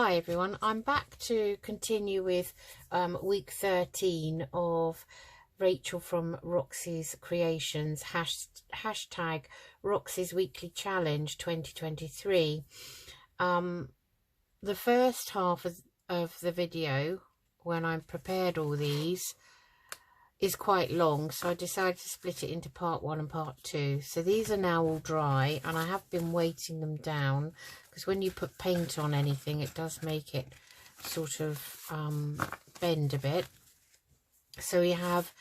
Hi everyone, I'm back to continue with week 13 of Rachel from Roxy's Creations, hashtag Roxy's Weekly Challenge 2023. The first half of the video, when I prepared all these, is quite long, so I decided to split it into part 1 and part 2. So these are now all dry, and I have been weighting them down, because when you put paint on anything, it does make it sort of bend a bit. So we have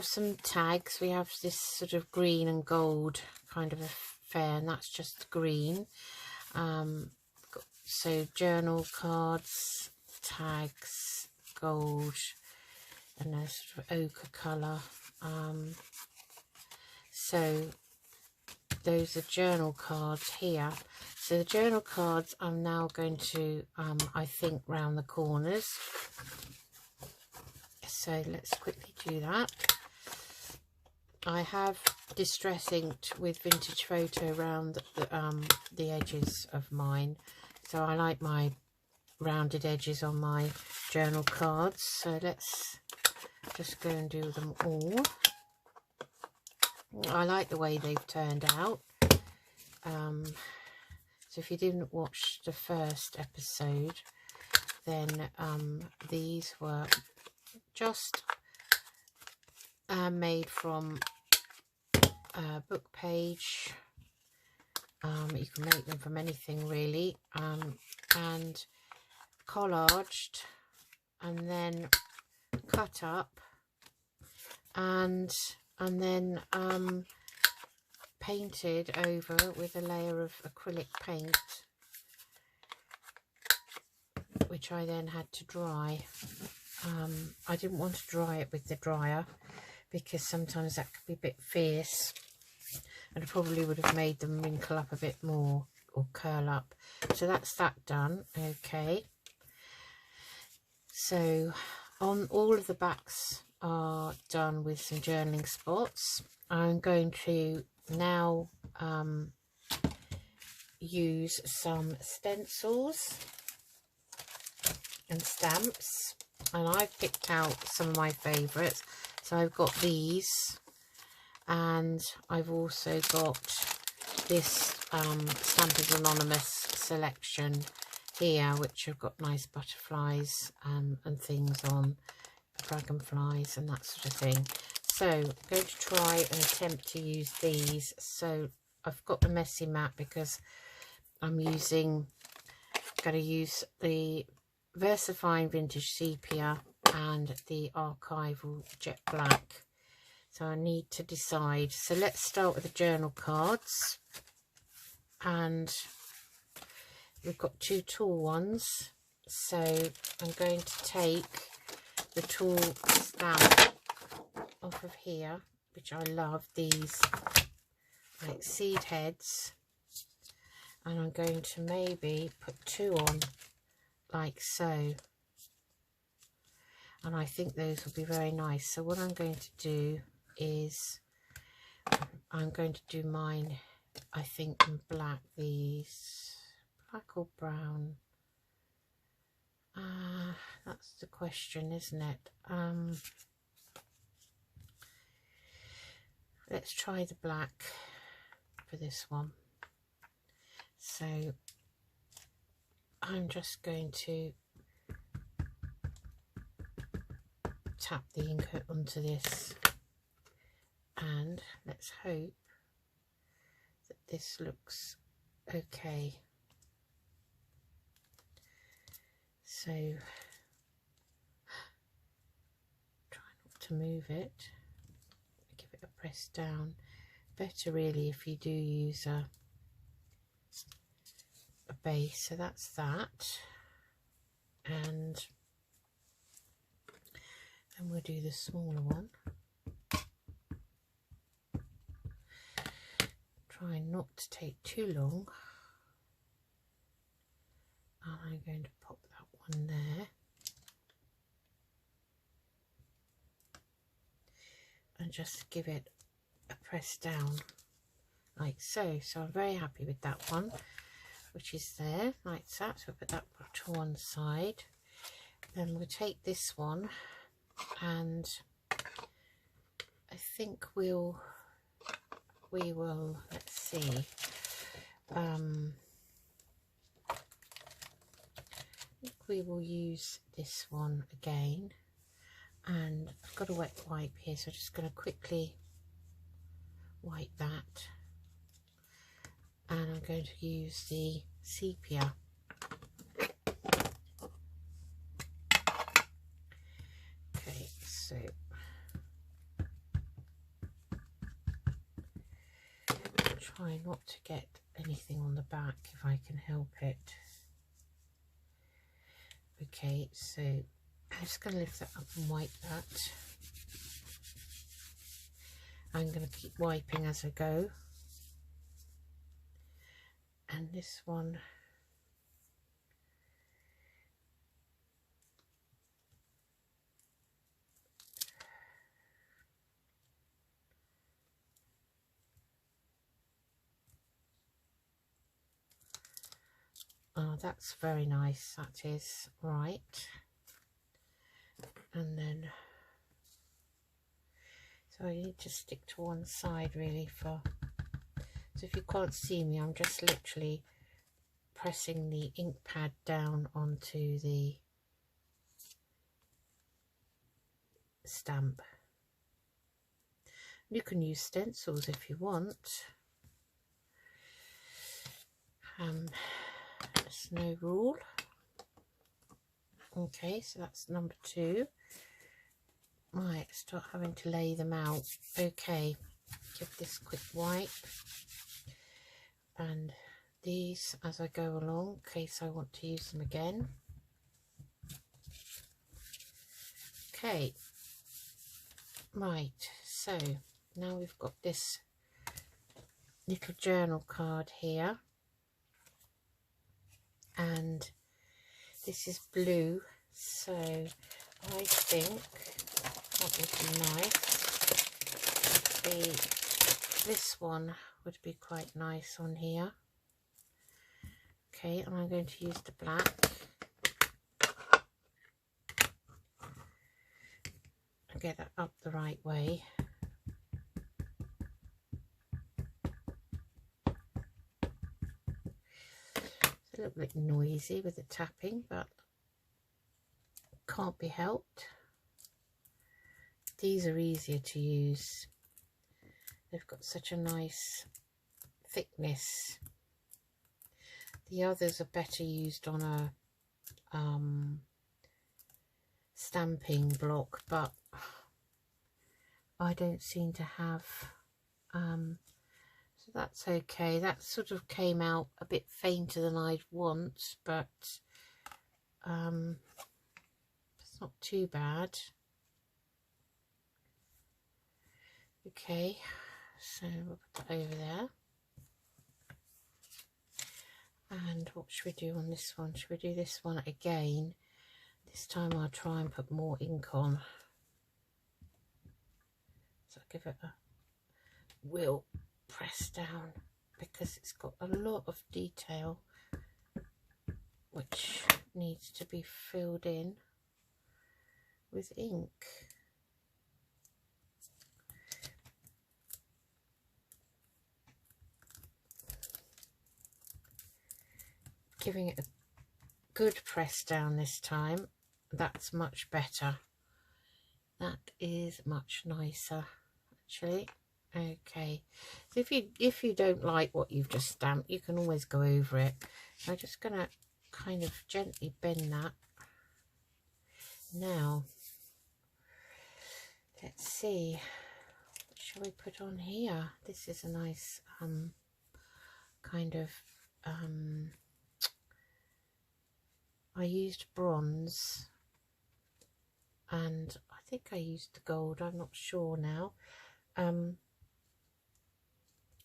some tags. We have this sort of green and gold kind of affair, and that's just green. So journal cards, tags, gold, and a sort of ochre colour. So those are journal cards here. So the journal cards I'm now going to I think round the corners. So let's quickly do that. I have distress inked with vintage photo around the edges of mine, so I like my rounded edges on my journal cards. So let's just go and do them all. I like the way they've turned out. So if you didn't watch the first episode, then these were just made from a book page. You can make them from anything really, and collaged and then cut up and then painted over with a layer of acrylic paint, which I then had to dry. I didn't want to dry it with the dryer because sometimes that could be a bit fierce, and I probably would have made them wrinkle up a bit more or curl up. So that's that done. Okay, so on all of the backs are done with some journaling spots. I'm going to now use some stencils and stamps, and I've picked out some of my favourites. So I've got these, and I've also got this Stampers Anonymous selection here, which have got nice butterflies and things on, dragonflies and that sort of thing. So I'm going to try and attempt to use these. So I've got the messy mat because I'm going to use the VersaFine Vintage Sepia and the Archival Jet Black. So I need to decide. So let's start with the journal cards, and we've got 2 tall ones. So I'm going to take the tall stamp off of here, which I love, these like seed heads, and I'm going to maybe put 2 on like so, and I think those will be very nice. So what I'm going to do is I'm going to do mine, I think, in black. These black or brown, that's the question, isn't it? Let's try the black for this one. So I'm just going to tap the ink onto this, and let's hope that this looks okay. So try not to move it, give it a press down. Better really if you do use a base. So that's that, and then we'll do the smaller one. Try not to take too long, and I'm going to pop that one there, and just give it a press down like so. So I'm very happy with that one. which is there like that. So we'll put that to one side. Then we'll take this one, and I think we will, let's see, I think we will use this one again, and I've got a wet wipe here, so I'm just going to quickly wipe that, and I'm going to use the sepia. Okay, so try not to get anything on the back if I can help it. Okay, so I'm just going to lift that up and wipe that. I'm going to keep wiping as I go. And this one, oh, that's very nice, that is, right. And then, so I need to stick to one side really for, so if you can't see me, I'm just literally pressing the ink pad down onto the stamp. You can use stencils if you want. There's no rule. Okay, so that's number 2. Right, start having to lay them out. Okay, give this a quick wipe, and these as I go along in case I want to use them again. Okay, right, so now we've got this little journal card here, and this is blue, so I think that would be nice. This one would be quite nice on here. Okay, and I'm going to use the black. And get that up the right way. It's a little bit noisy with the tapping, but can't be helped. These are easier to use. They've got such a nice thickness. The others are better used on a stamping block, but I don't seem to have, so that's okay. That sort of came out a bit fainter than I'd want, but it's not too bad. Okay, so we'll put that over there. And what should we do on this one? Should we do this one again? This time I'll try and put more ink on. So I'll give it a real press down, because it's got a lot of detail which needs to be filled in with ink. Giving it a good press down this time. That's much better. That is much nicer, actually. Okay, so if you don't like what you've just stamped, you can always go over it. I'm just gonna kind of gently bend that. Now, let's see, what shall we put on here? This is a nice kind of I used bronze, and I think I used the gold, I'm not sure now.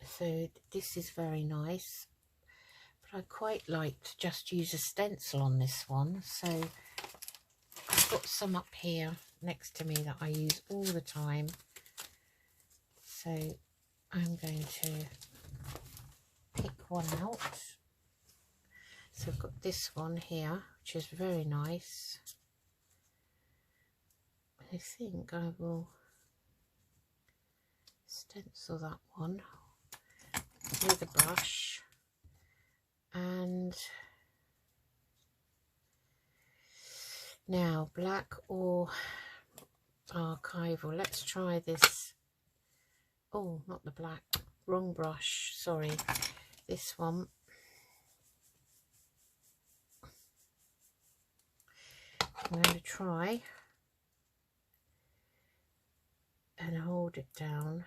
So this is very nice, but I quite like to just use a stencil on this one. So I've got some up here next to me that I use all the time. So I'm going to pick one out. So I've got this one here, which is very nice. I think I will stencil that one with a brush. And now black or archival. Let's try this. Oh, not the black, wrong brush, sorry. This one. I'm going to try and hold it down.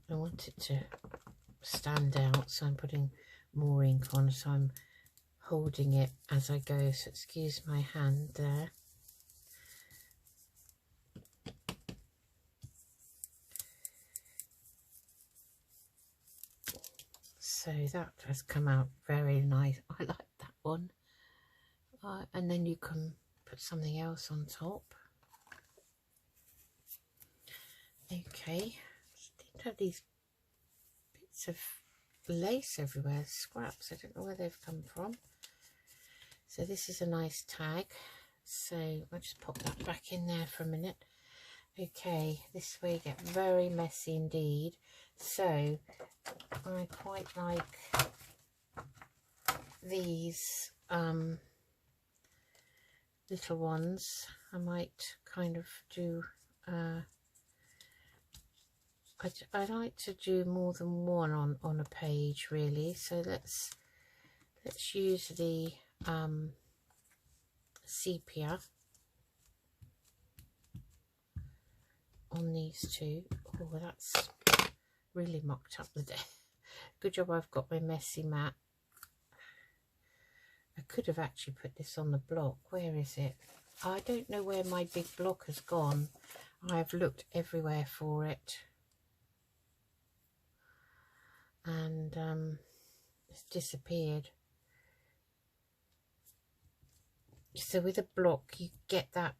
I want it to stand out, so I'm putting more ink on, so I'm holding it as I go, so excuse my hand there. So that has come out very nice. I like that one. And then you can put something else on top. Okay, I have these bits of lace everywhere, scraps. I don't know where they've come from. So this is a nice tag. So I'll just pop that back in there for a minute. Okay, this way you get very messy indeed. So I quite like these little ones. I might kind of do I like to do more than one on a page really. So let's use the sepia on these two. Oh, that's really mucked up the day. Good job I've got my messy mat. I could have actually put this on the block. Where is it? I don't know where my big block has gone. I've looked everywhere for it. And it's disappeared. So with a block you get that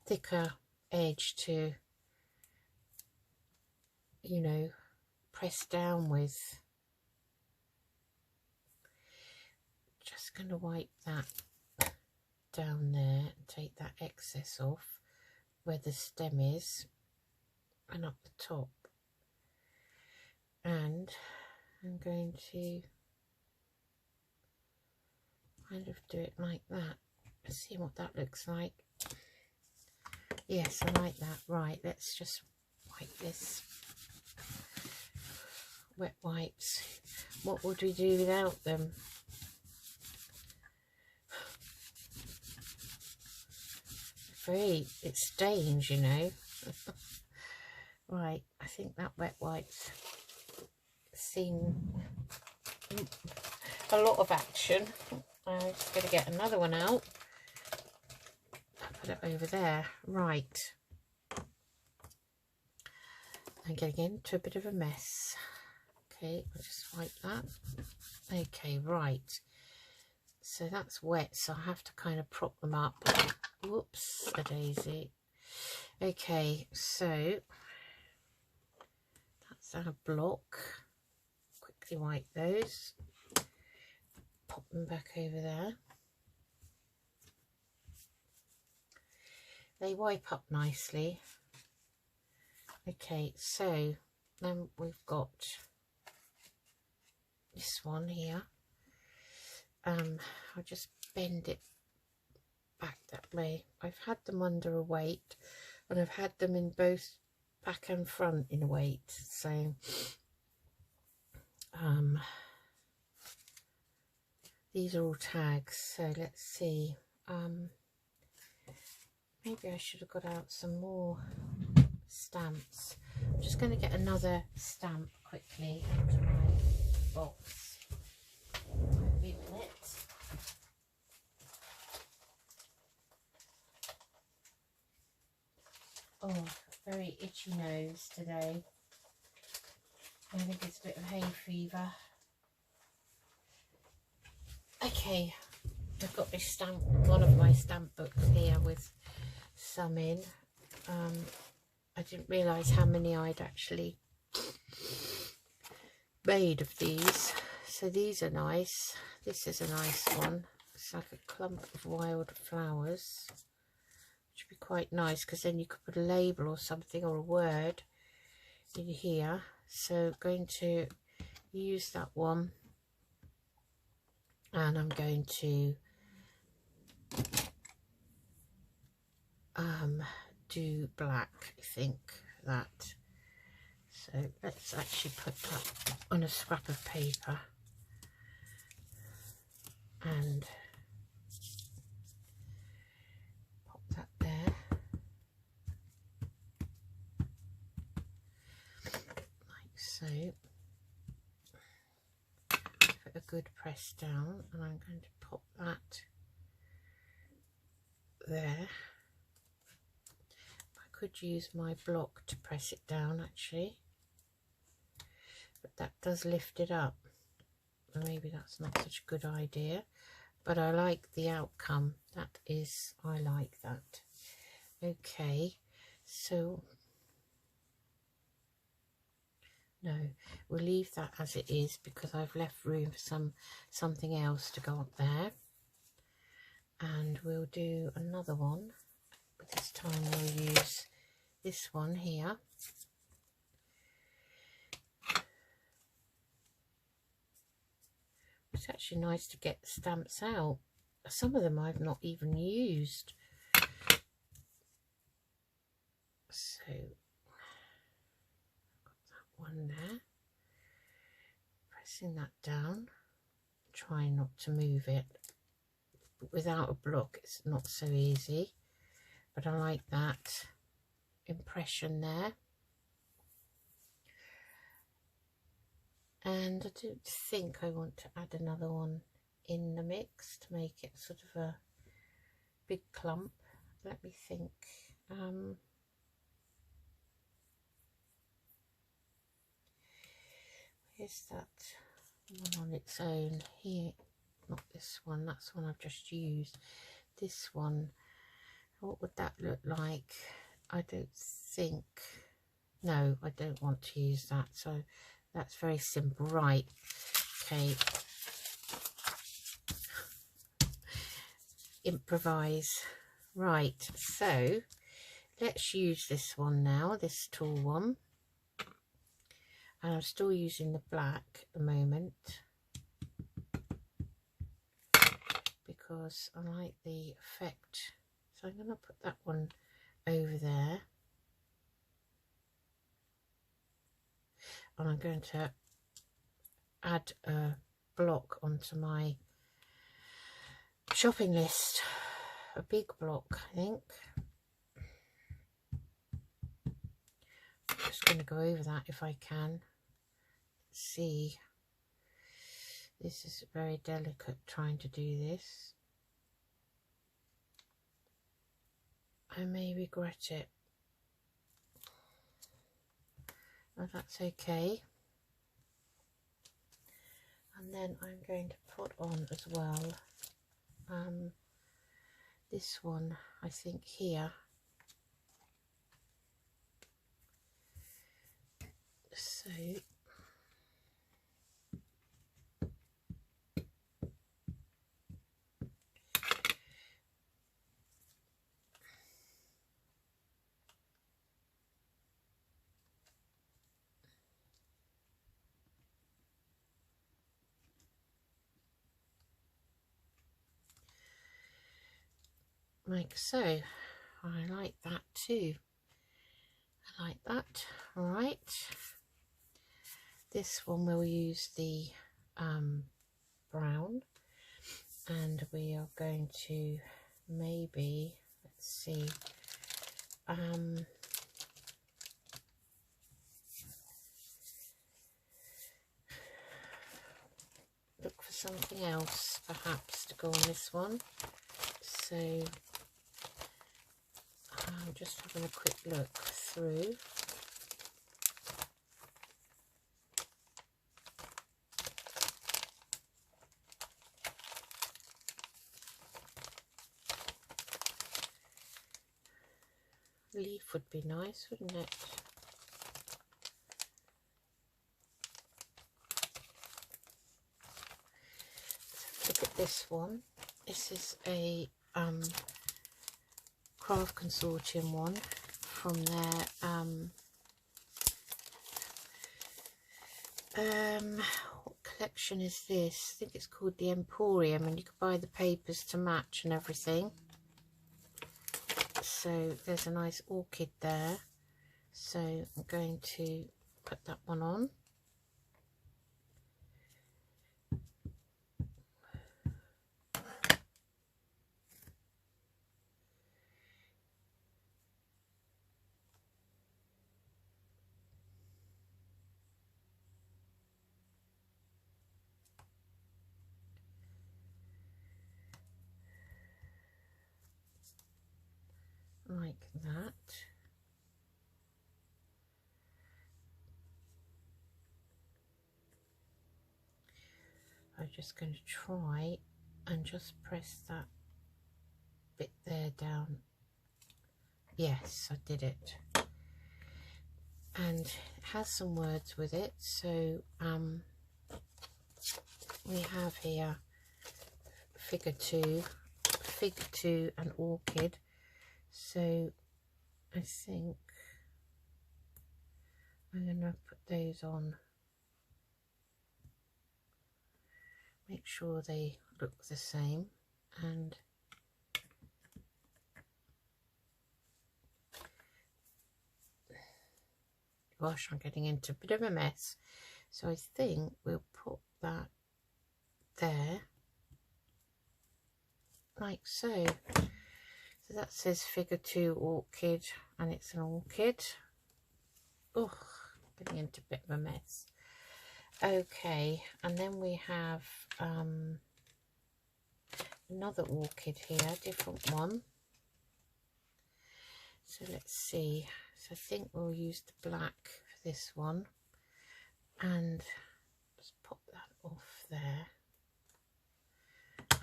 thicker edge to, you know, press down with. Just going to wipe that down there and take that excess off where the stem is and up the top. And I'm going to kind of do it like that. Let's see what that looks like. Yes, I like that. Right, let's just wipe this. Wet wipes. What would we do without them? It stains, you know. Right, I think that wet wipes seen a lot of action. I'm just going to get another one out. Put it over there. Right. I'm getting into a bit of a mess. Okay, I'll just wipe that. Okay, right. So that's wet, so I have to kind of prop them up. Whoops, a daisy. Okay, so that's our block. Quickly wipe those. Pop them back over there. They wipe up nicely. Okay, so then we've got this one here. I'll just bend it back that way. I've had them under a weight, and I've had them in both back and front in a weight. So these are all tags. So let's see. Maybe I should have got out some more stamps. I'm just going to get another stamp quickly out of my box. Won't be a minute. Oh, very itchy nose today. I think it's a bit of hay fever. Okay, I've got this stamp, one of my stamp books here with some in. I didn't realise how many I'd actually made of these. So these are nice. This is a nice one. It's like a clump of wild flowers, which would be quite nice because then you could put a label or something or a word in here. So going to use that one, and I'm going to do black, I think, that. So let's actually put that on a scrap of paper and pop that there, like so. Give it a good press down, and I'm going to pop that there. I could use my block to press it down actually, but that does lift it up. Maybe that's not such a good idea, but I like the outcome. That is, I like that. Okay, so no, we'll leave that as it is because I've left room for something else to go up there. And we'll do another one, but this time we'll use this one here. It's actually nice to get stamps out. Some of them I've not even used. So, got that one there. Pressing that down. Trying not to move it. But without a block, it's not so easy. But I like that impression there. And I don't think I want to add another one in the mix to make it sort of a big clump. Let me think. Where's that one on its own? Here, not this one, that's the one I've just used. This one, what would that look like? I don't think, no, I don't want to use that, so that's very simple. Right, okay, improvise. Right, so let's use this one now, this tall one, and I'm still using the black at the moment because I like the effect. So I'm going to put that one over there, and I'm going to add a block onto my shopping list, a big block, I think. I'm just going to go over that if I can. Let's see, this is very delicate trying to do this. I may regret it. Oh, that's okay. And then I'm going to put on as well this one, I think, here. So like so. I like that too. I like that. All right. This one we'll use the brown, and we are going to maybe, let's see, look for something else perhaps to go on this one. So I'm just having a quick look through. leaf would be nice, wouldn't it? Look at this one. This is a Craft Consortium one from their what collection is this? I think it's called the Emporium, and you can buy the papers to match and everything. So there's a nice orchid there, so I'm going to put that one on. Like that. I'm just going to try and just press that bit there down. Yes, I did it. And it has some words with it, so we have here figure 2 and orchid. So I think I'm going to put those on, make sure they look the same, and gosh, I'm getting into a bit of a mess. So I think we'll put that there, like so. So that says figure 2 orchid, and it's an orchid. Oh, getting into a bit of a mess. Okay, and then we have another orchid here, different one. So let's see. So I think we'll use the black for this one, and just pop that off there,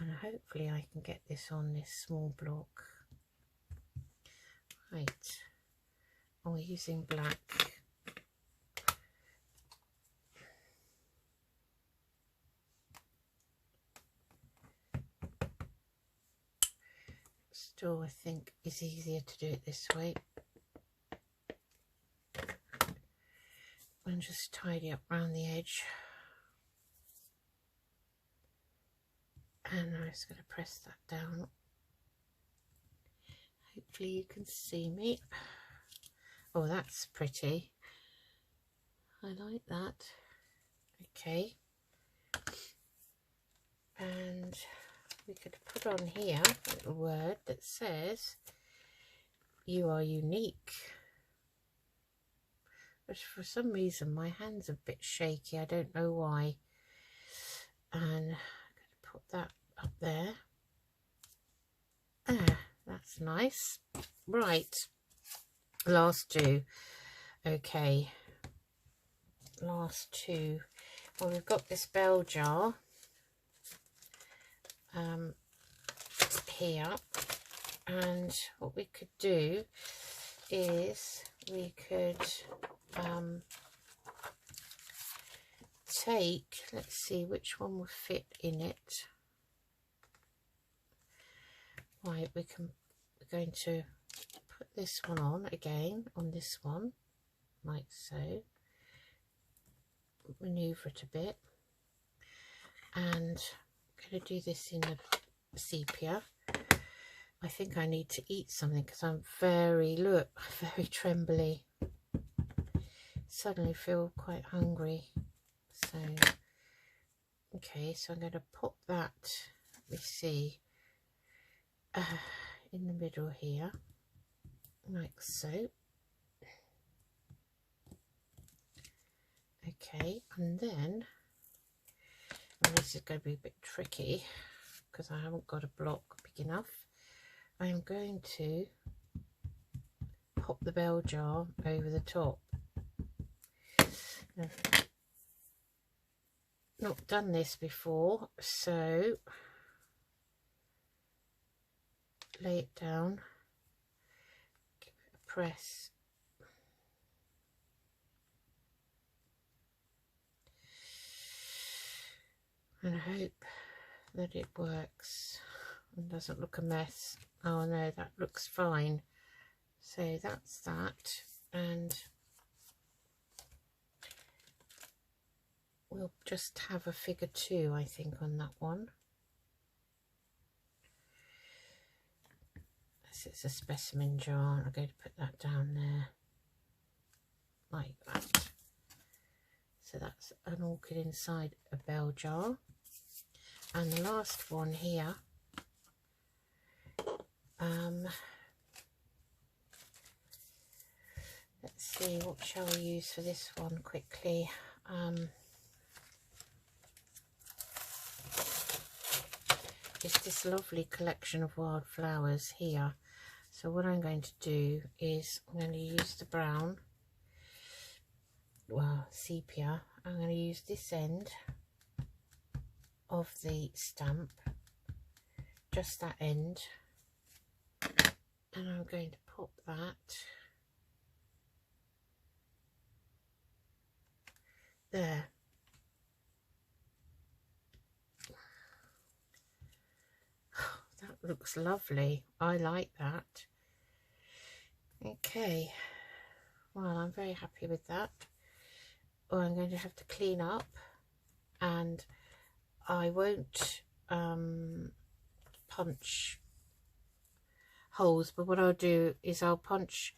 and hopefully I can get this on this small block. Right, and we're using black. Still, I think it's easier to do it this way. And just tidy up around the edge. And I'm just going to press that down. Hopefully you can see me. Oh, that's pretty. I like that. Okay. And we could put on here a little word that says, "You are unique." But for some reason my hand's a bit shaky, I don't know why. And I'm going to put that up there. That's nice. Right, last two. Okay, last two. Well, we've got this bell jar here, and what we could do is we could take, let's see which one will fit in it. Right, we're going to put this one on again, on this one, like so. Maneuver it a bit, and I'm going to do this in the sepia. I think I need to eat something because I'm very trembly. Suddenly feel quite hungry. So, okay, so I'm going to pop that, we see, in the middle here, like so. Okay, and then, and this is going to be a bit tricky because I haven't got a block big enough. I'm going to pop the bell jar over the top. Now, not done this before, so lay it down, give it a press. And hope that it works and doesn't look a mess. Oh no, that looks fine. So that's that, and we'll just have a figure 2, I think, on that one. This is a specimen jar. I'm going to put that down there like that. So that's an orchid inside a bell jar. And the last one here, let's see, what shall we use for this one quickly? It's this lovely collection of wildflowers here. So what I'm going to do is I'm going to use the brown, well, sepia. I'm going to use this end of the stamp, just that end, and I'm going to pop that there. That looks lovely. I like that. Okay, well, I'm very happy with that. Well, I'm going to have to clean up, and I won't punch holes, but what I'll do is I'll punch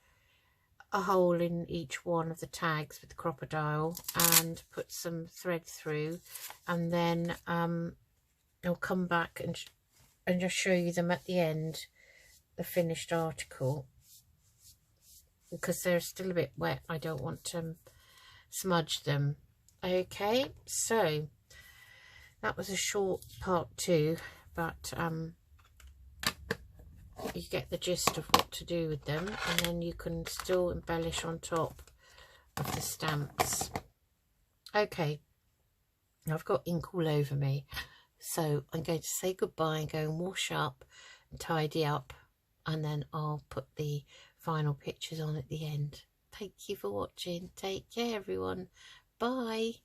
a hole in each one of the tags with the crocodile and put some thread through, and then I'll come back and just show you them at the end, the finished article, because they're still a bit wet. I don't want to smudge them. Okay, so that was a short part 2, but you get the gist of what to do with them, and then you can still embellish on top of the stamps. Okay, I've got ink all over me, so I'm going to say goodbye and go and wash up and tidy up, and then I'll put the final pictures on at the end. Thank you for watching. Take care, everyone. Bye.